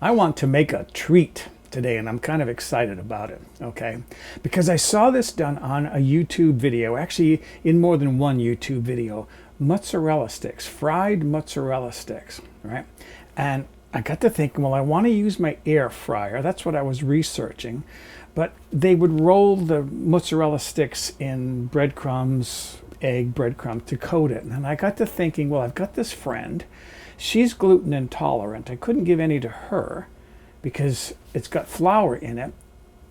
I want to make a treat today, and I'm kind of excited about it, okay? Because I saw this done on a YouTube video, actually in more than one YouTube video. Mozzarella sticks, fried mozzarella sticks, right? And I got to thinking, well, I want to use my air fryer. That's what I was researching. But they would roll the mozzarella sticks in breadcrumbs, egg breadcrumbs to coat it. And I got to thinking, well, I've got this friend. She's gluten intolerant. I couldn't give any to her because it's got flour in it.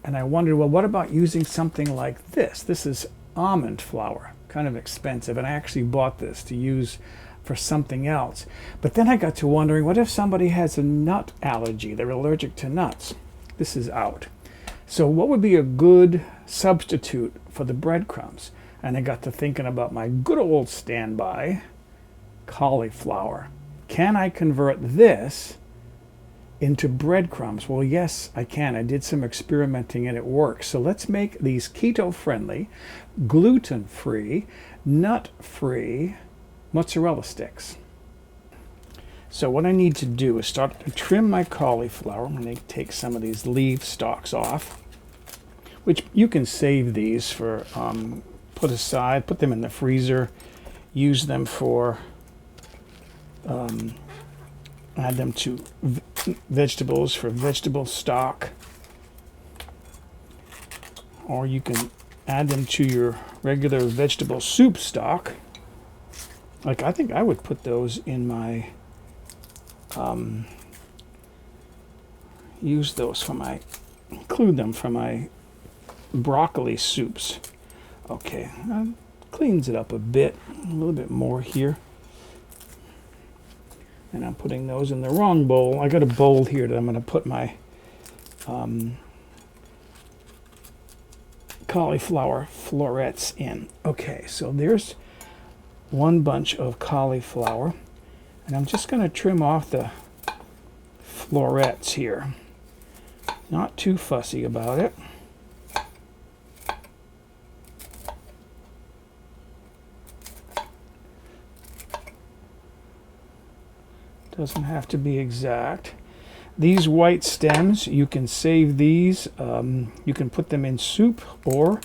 And I wondered, well, what about using something like this? This is almond flour, kind of expensive. And I actually bought this to use for something else. But then I got to wondering, what if somebody has a nut allergy? They're allergic to nuts. This is out. So what would be a good substitute for the breadcrumbs? And I got to thinking about my good old standby, cauliflower. Can I convert this into breadcrumbs? Well, yes, I can. I did some experimenting and it works. So let's make these keto-friendly, gluten-free, nut-free mozzarella sticks. So what I need to do is start to trim my cauliflower. I'm going to take some of these leaf stalks off, which you can save these for, put aside, put them in the freezer, use them for, add them to vegetables for vegetable stock, or you can add them to your regular vegetable soup stock. Like, I think I would put those in my, use those for my, include them for my broccoli soups. Okay, cleans it up a bit, a little bit more here. And I'm putting those in the wrong bowl. I got a bowl here that I'm going to put my cauliflower florets in. Okay, so there's one bunch of cauliflower. And I'm just going to trim off the florets here. Not too fussy about it. Doesn't have to be exact. These white stems, you can save these. You can put them in soup, or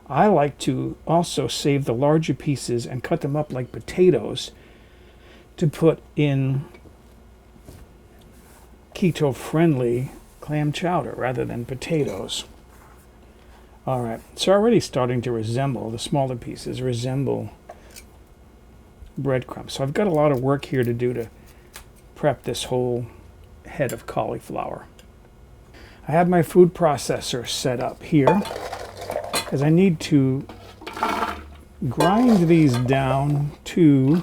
I like to also save the larger pieces and cut them up like potatoes to put in keto-friendly clam chowder rather than potatoes. All right, it's already starting to resemble, the smaller pieces resemble breadcrumbs. So I've got a lot of work here to do to prep this whole head of cauliflower. I have my food processor set up here because I need to grind these down to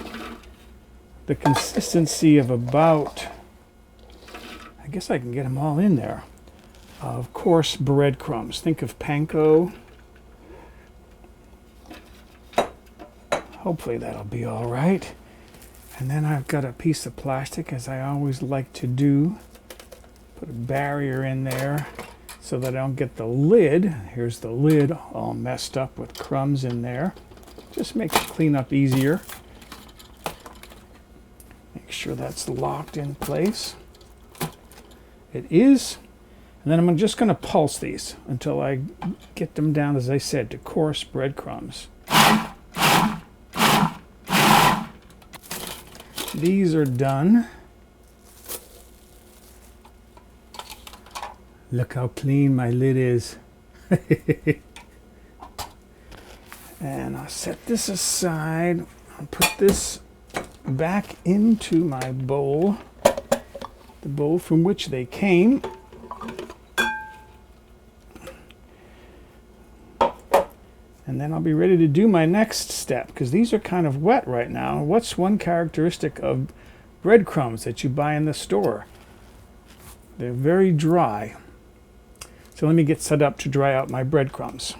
the consistency of about, I guess I can get them all in there, of coarse breadcrumbs. Think of panko. Hopefully that'll be all right. And then I've got a piece of plastic, as I always like to do. Put a barrier in there so that I don't get the lid. Here's the lid all messed up with crumbs in there. Just makes cleanup easier. Make sure that's locked in place. It is. And then I'm just going to pulse these until I get them down, as I said, to coarse breadcrumbs. These are done. Look how clean my lid is. And I'll set this aside. I'll put this back into my bowl, the bowl from which they came. And then I'll be ready to do my next step, because these are kind of wet right now. What's one characteristic of breadcrumbs that you buy in the store? They're very dry. So let me get set up to dry out my breadcrumbs.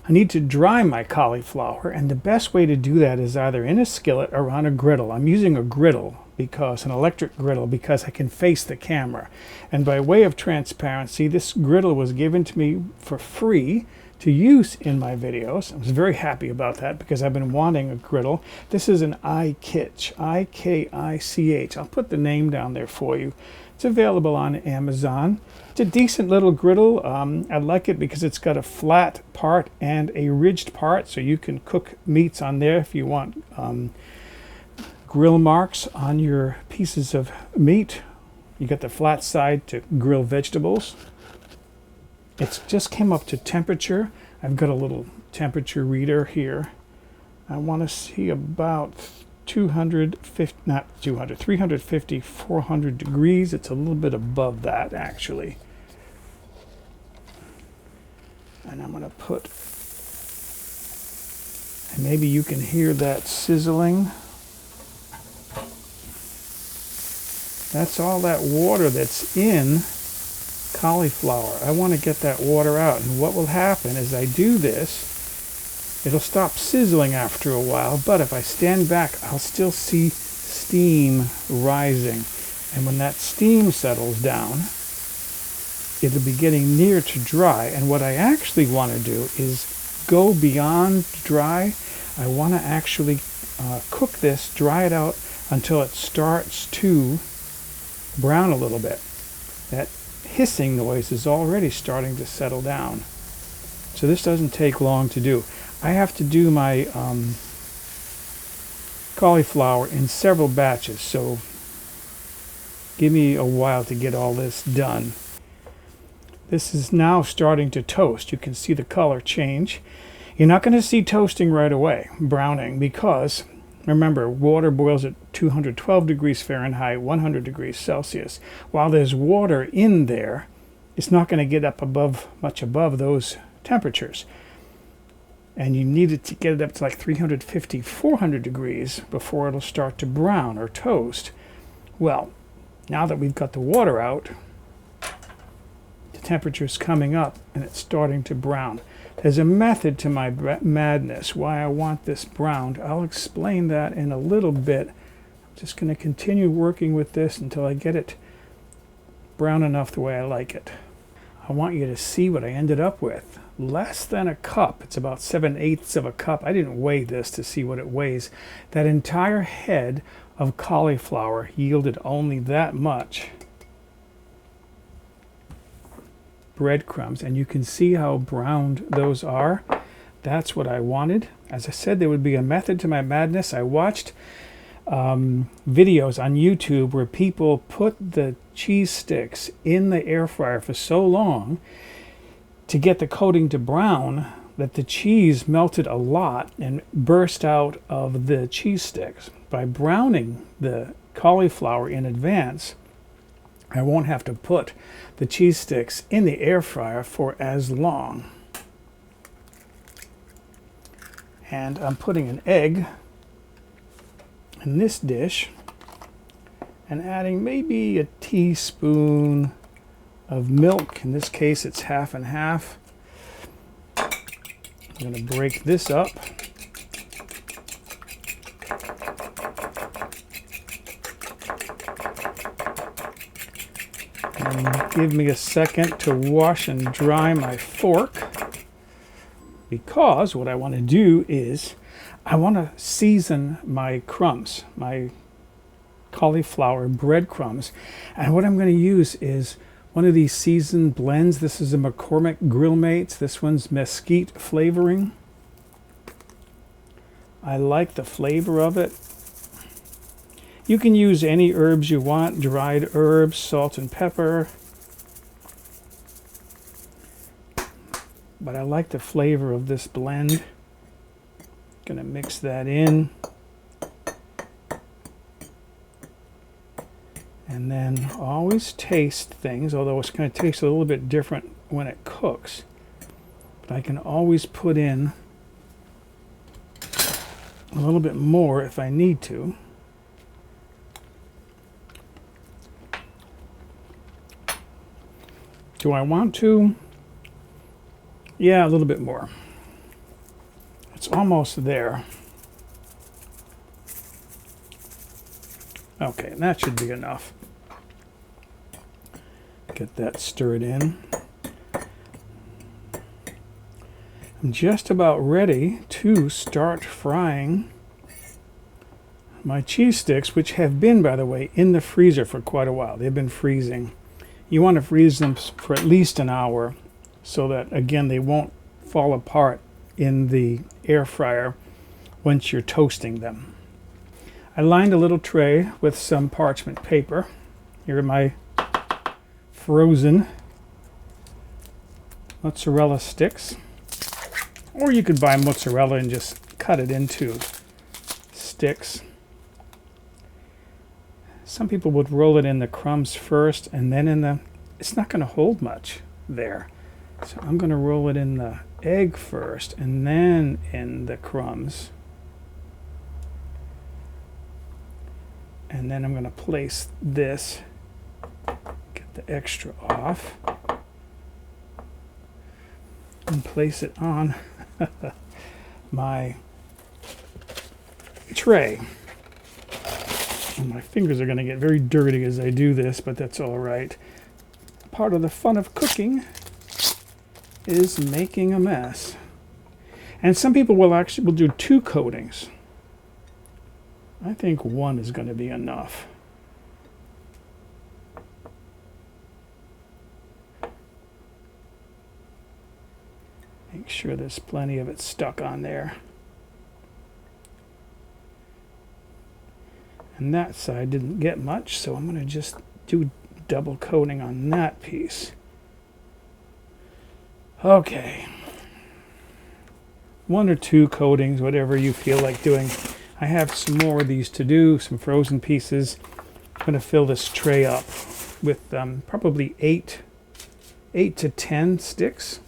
I need to dry my cauliflower, and the best way to do that is either in a skillet or on a griddle. I'm using a griddle, because an electric griddle, because I can face the camera. And by way of transparency, this griddle was given to me for free to use in my videos. I was very happy about that because I've been wanting a griddle. This is an iKitch, I-K-I-C-H. I'll put the name down there for you. It's available on Amazon. It's a decent little griddle. I like it because it's got a flat part and a ridged part, so you can cook meats on there if you want grill marks on your pieces of meat. You got the flat side to grill vegetables. It just came up to temperature. I've got a little temperature reader here. I want to see about 350, 400 degrees. It's a little bit above that, actually. And I'm going to put, and maybe you can hear that sizzling. That's all that water that's in cauliflower. I want to get that water out, and what will happen is I do this, it'll stop sizzling after a while, but if I stand back, I'll still see steam rising, and when that steam settles down, it'll be getting near to dry. And what I actually want to do is go beyond dry. I want to actually cook this, dry it out until it starts to brown a little bit. That hissing noise is already starting to settle down. So this doesn't take long to do. I have to do my cauliflower in several batches, so give me a while to get all this done. This is now starting to toast. You can see the color change. You're not going to see toasting right away, browning, because remember, water boils at 212 degrees Fahrenheit, 100 degrees Celsius. While there's water in there, it's not going to get up much above those temperatures. And you need it to get it up to like 350, 400 degrees before it'll start to brown or toast. Well, now that we've got the water out, the temperature's coming up and it's starting to brown. There's a method to my madness, why I want this browned. I'll explain that in a little bit. I'm just going to continue working with this until I get it brown enough the way I like it. I want you to see what I ended up with. Less than a cup. It's about 7/8 of a cup. I didn't weigh this to see what it weighs. That entire head of cauliflower yielded only that much breadcrumbs, and you can see how browned those are. That's what I wanted. As I said, there would be a method to my madness. I watched videos on YouTube where people put the cheese sticks in the air fryer for so long to get the coating to brown that the cheese melted a lot and burst out of the cheese sticks. By browning the cauliflower in advance, I won't have to put the cheese sticks in the air fryer for as long. And I'm putting an egg in this dish and adding maybe a teaspoon of milk. In this case, it's half and half. I'm going to break this up. And give me a second to wash and dry my fork, because what I want to do is I want to season my crumbs, my cauliflower breadcrumbs. And what I'm going to use is one of these seasoned blends. This is a McCormick Grill Mates. This one's mesquite flavoring. I like the flavor of it. You can use any herbs you want, dried herbs, salt and pepper. But I like the flavor of this blend. Gonna mix that in. And then always taste things, although it's going to taste a little bit different when it cooks. But I can always put in a little bit more if I need to. Do I want to? Yeah, a little bit more. It's almost there. Okay, and that should be enough. Get that stirred in. I'm just about ready to start frying my cheese sticks, which have been, by the way, in the freezer for quite a while. They've been freezing. You want to freeze them for at least an hour so that, again, they won't fall apart in the air fryer once you're toasting them. I lined a little tray with some parchment paper. Here are my frozen mozzarella sticks. Or you could buy mozzarella and just cut it into sticks. Some people would roll it in the crumbs first and then in the... It's not going to hold much there. So I'm going to roll it in the egg first and then in the crumbs. And then I'm going to place this, get the extra off, and place it on my tray. And my fingers are going to get very dirty as I do this, but that's all right. Part of the fun of cooking is making a mess. And some people will do 2 coatings. I think 1 is going to be enough. Make sure there's plenty of it stuck on there. And that side didn't get much, so I'm going to just do double coating on that piece. Okay. 1 or 2 coatings, whatever you feel like doing. I have some more of these to do, some frozen pieces. I'm going to fill this tray up with probably 8 to 10 sticks.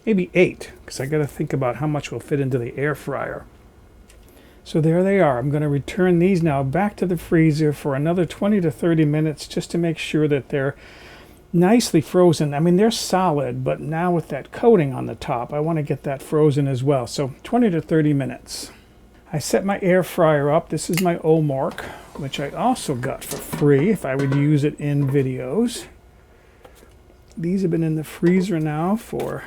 Maybe 8, because I got to think about how much will fit into the air fryer. So there they are. I'm going to return these now back to the freezer for another 20 to 30 minutes just to make sure that they're nicely frozen. I mean, they're solid, but now with that coating on the top, I want to get that frozen as well. So 20 to 30 minutes. I set my air fryer up. This is my Omark, which I also got for free if I would use it in videos. These have been in the freezer now for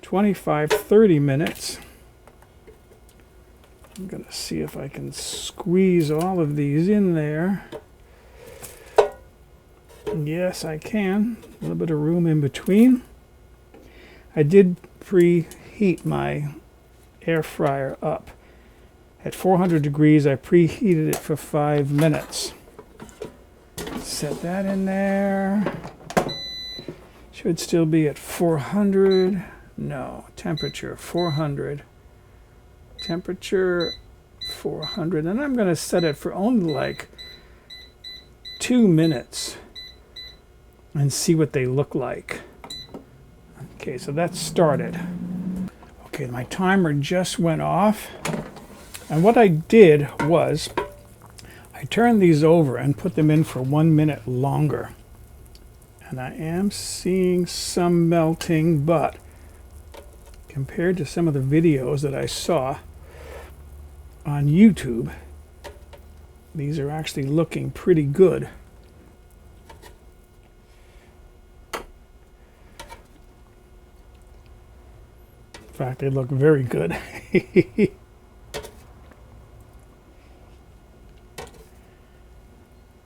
25, 30 minutes. I'm going to see if I can squeeze all of these in there. Yes, I can. A little bit of room in between. I did preheat my air fryer up. At 400 degrees, I preheated it for 5 minutes. Set that in there. Should still be at 400. No, temperature 400. Temperature 400, and I'm going to set it for only like 2 minutes and see what they look like. Okay, so that's started. Okay, my timer just went off, and what I did was I turned these over and put them in for 1 minute longer, and I am seeing some melting, but compared to some of the videos that I saw on YouTube, these are actually looking pretty good. In fact, they look very good.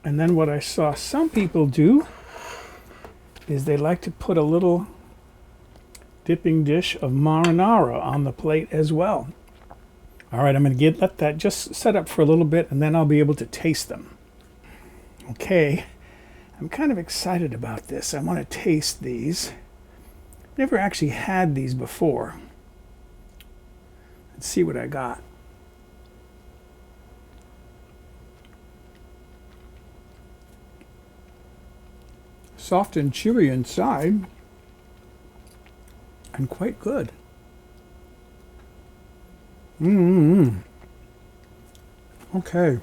And then what I saw some people do is they like to put a little dipping dish of marinara on the plate as well. All right, I'm going to let that just set up for a little bit, and then I'll be able to taste them. Okay, I'm kind of excited about this. I want to taste these. Never actually had these before. Let's see what I got. Soft and chewy inside, and quite good. Okay.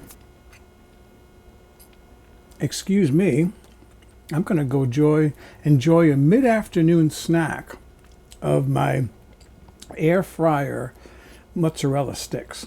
Excuse me. I'm going to go enjoy a mid-afternoon snack of my air fryer mozzarella sticks.